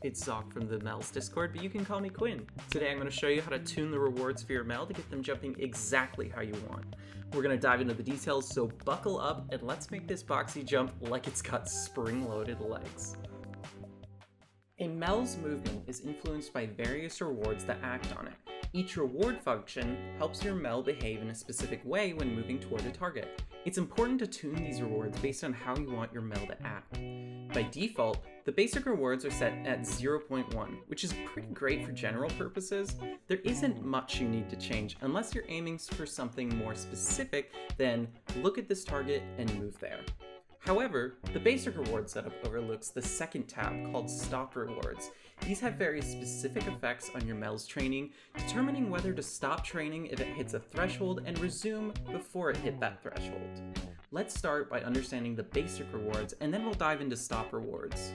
it's Zoc from the Mels Discord, but you can call me Quinn. Today I'm going to show you how to tune the rewards for your Mel to get them jumping exactly how you want. We're going to dive into the details, so buckle up and let's make this Boxy jump like it's got spring-loaded legs. A Mel's movement is influenced by various rewards that act on it. Each reward function helps your Mel behave in a specific way when moving toward a target. It's important to tune these rewards based on how you want your Mel to act. By default, the basic rewards are set at 0.1, which is pretty great for general purposes. There isn't much you need to change unless you're aiming for something more specific than look at this target and move there. However, the basic reward setup overlooks the second tab called Stop Rewards. These have very specific effects on your Mel's training, determining whether to stop training if it hits a threshold and resume before it hit that threshold. Let's start by understanding the basic rewards, and then we'll dive into Stop Rewards.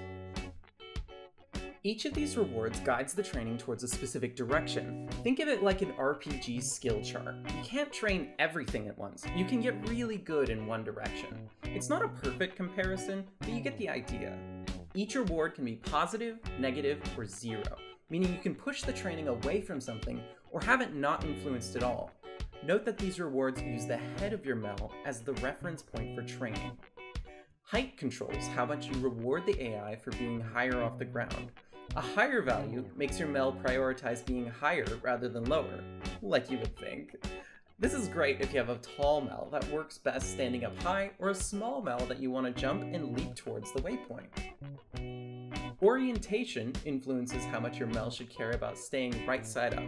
Each of these rewards guides the training towards a specific direction. Think of it like an RPG skill chart. You can't train everything at once. You can get really good in one direction. It's not a perfect comparison, but you get the idea. Each reward can be positive, negative, or zero, meaning you can push the training away from something or have it not influenced at all. Note that these rewards use the head of your Mel as the reference point for training. Height controls how much you reward the AI for being higher off the ground. A higher value makes your Mel prioritize being higher rather than lower, like you would think. This is great if you have a tall Mel that works best standing up high, or a small Mel that you want to jump and leap towards the waypoint. Orientation influences how much your Mel should care about staying right side up.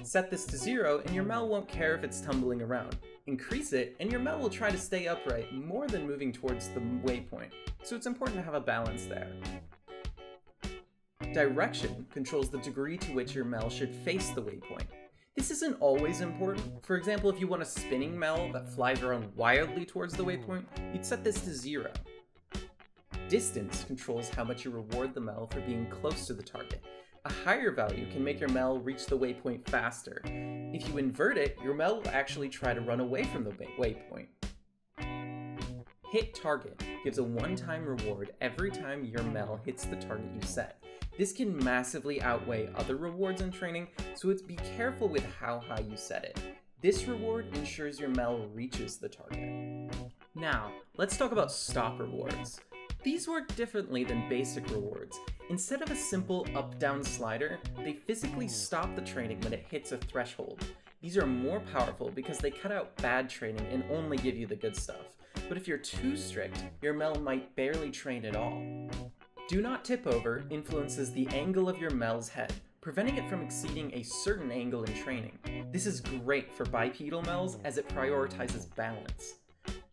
Set this to 0 and your Mel won't care if it's tumbling around. Increase it and your Mel will try to stay upright more than moving towards the waypoint, so it's important to have a balance there. Direction controls the degree to which your Mel should face the waypoint. This isn't always important. For example, if you want a spinning Mel that flies around wildly towards the waypoint, you'd set this to 0. Distance controls how much you reward the Mel for being close to the target. A higher value can make your Mel reach the waypoint faster. If you invert it, your Mel will actually try to run away from the waypoint. Hit target gives a one-time reward every time your Mel hits the target you set. This can massively outweigh other rewards in training, so be careful with how high you set it. This reward ensures your Mel reaches the target. Now, let's talk about Stop Rewards. These work differently than basic rewards. Instead of a simple up-down slider, they physically stop the training when it hits a threshold. These are more powerful because they cut out bad training and only give you the good stuff. But if you're too strict, your Mel might barely train at all. Do Not Tip Over influences the angle of your Mel's head, preventing it from exceeding a certain angle in training. This is great for bipedal Mels as it prioritizes balance.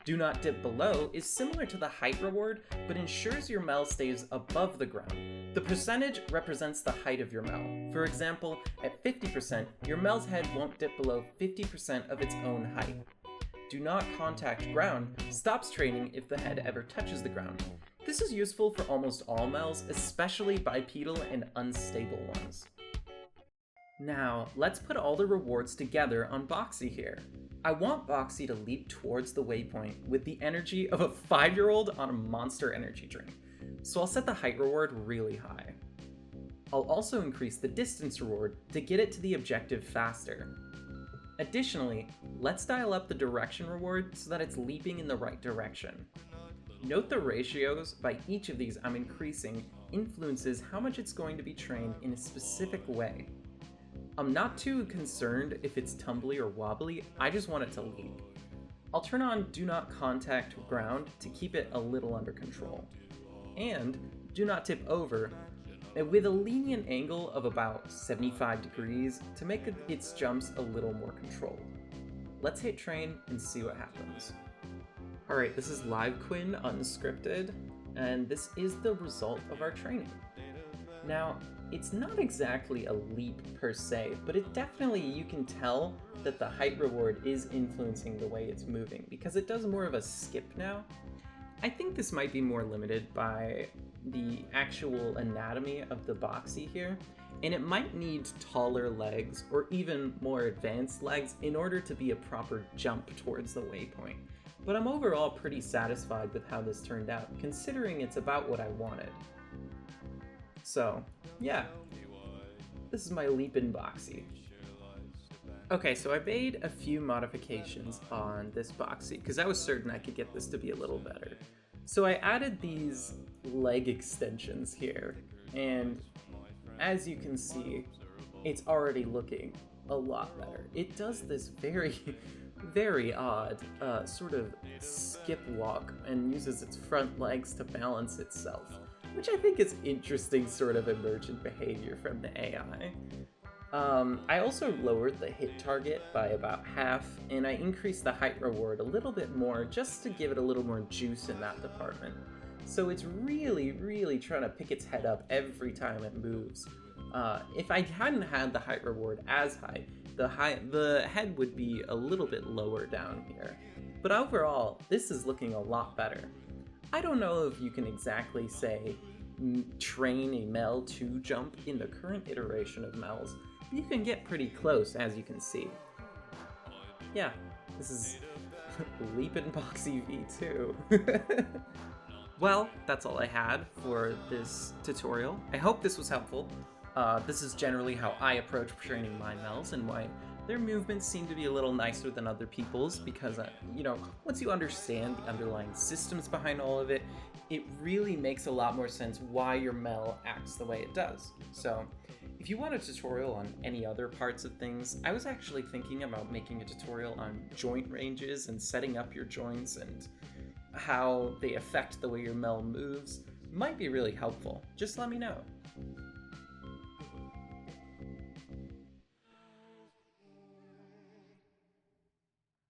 Do Not Dip Below is similar to the height reward, but ensures your Mel stays above the ground. The percentage represents the height of your Mel. For example, at 50%, your Mel's head won't dip below 50% of its own height. Do Not Contact Ground stops training if the head ever touches the ground. This is useful for almost all Mels, especially bipedal and unstable ones. Now, let's put all the rewards together on Boxy here. I want Boxy to leap towards the waypoint with the energy of a 5-year-old on a Monster energy drink, so I'll set the height reward really high. I'll also increase the distance reward to get it to the objective faster. Additionally, let's dial up the direction reward so that it's leaping in the right direction. Note the ratios by each of these I'm increasing influences how much it's going to be trained in a specific way. I'm not too concerned if it's tumbly or wobbly, I just want it to leap. I'll turn on Do Not Contact Ground to keep it a little under control. And Do Not Tip Over with a lenient angle of about 75 degrees to make its jumps a little more controlled. Let's hit train and see what happens. Alright, this is live Quinn unscripted, and this is the result of our training. Now, it's not exactly a leap per se, but you can tell that the height reward is influencing the way it's moving, because it does more of a skip now. I think this might be more limited by the actual anatomy of the Boxy here, and it might need taller legs or even more advanced legs in order to be a proper jump towards the waypoint. But I'm overall pretty satisfied with how this turned out, considering it's about what I wanted. So, yeah, this is my Leapin Boxy. Okay, so I made a few modifications on this Boxy because I was certain I could get this to be a little better. So I added these leg extensions here, and as you can see, it's already looking a lot better. It does this very, very odd sort of skip walk and uses its front legs to balance itself, which I think is interesting sort of emergent behavior from the AI. I also lowered the hit target by about half, and I increased the height reward a little bit more just to give it a little more juice in that department. So it's really, really trying to pick its head up every time it moves. If I hadn't had the height reward as high, the head would be a little bit lower down here. But overall, this is looking a lot better. I don't know if you can exactly say train a Mel to jump in the current iteration of Mels, but you can get pretty close, as you can see. Yeah, this is Leapin Boxy V2. Well, that's all I had for this tutorial. I hope this was helpful. This is generally how I approach training my Mels and why their movements seem to be a little nicer than other people's because, once you understand the underlying systems behind all of it, it really makes a lot more sense why your Mel acts the way it does. So, if you want a tutorial on any other parts of things, I was actually thinking about making a tutorial on joint ranges and setting up your joints and how they affect the way your Mel moves. Might be really helpful. Just let me know.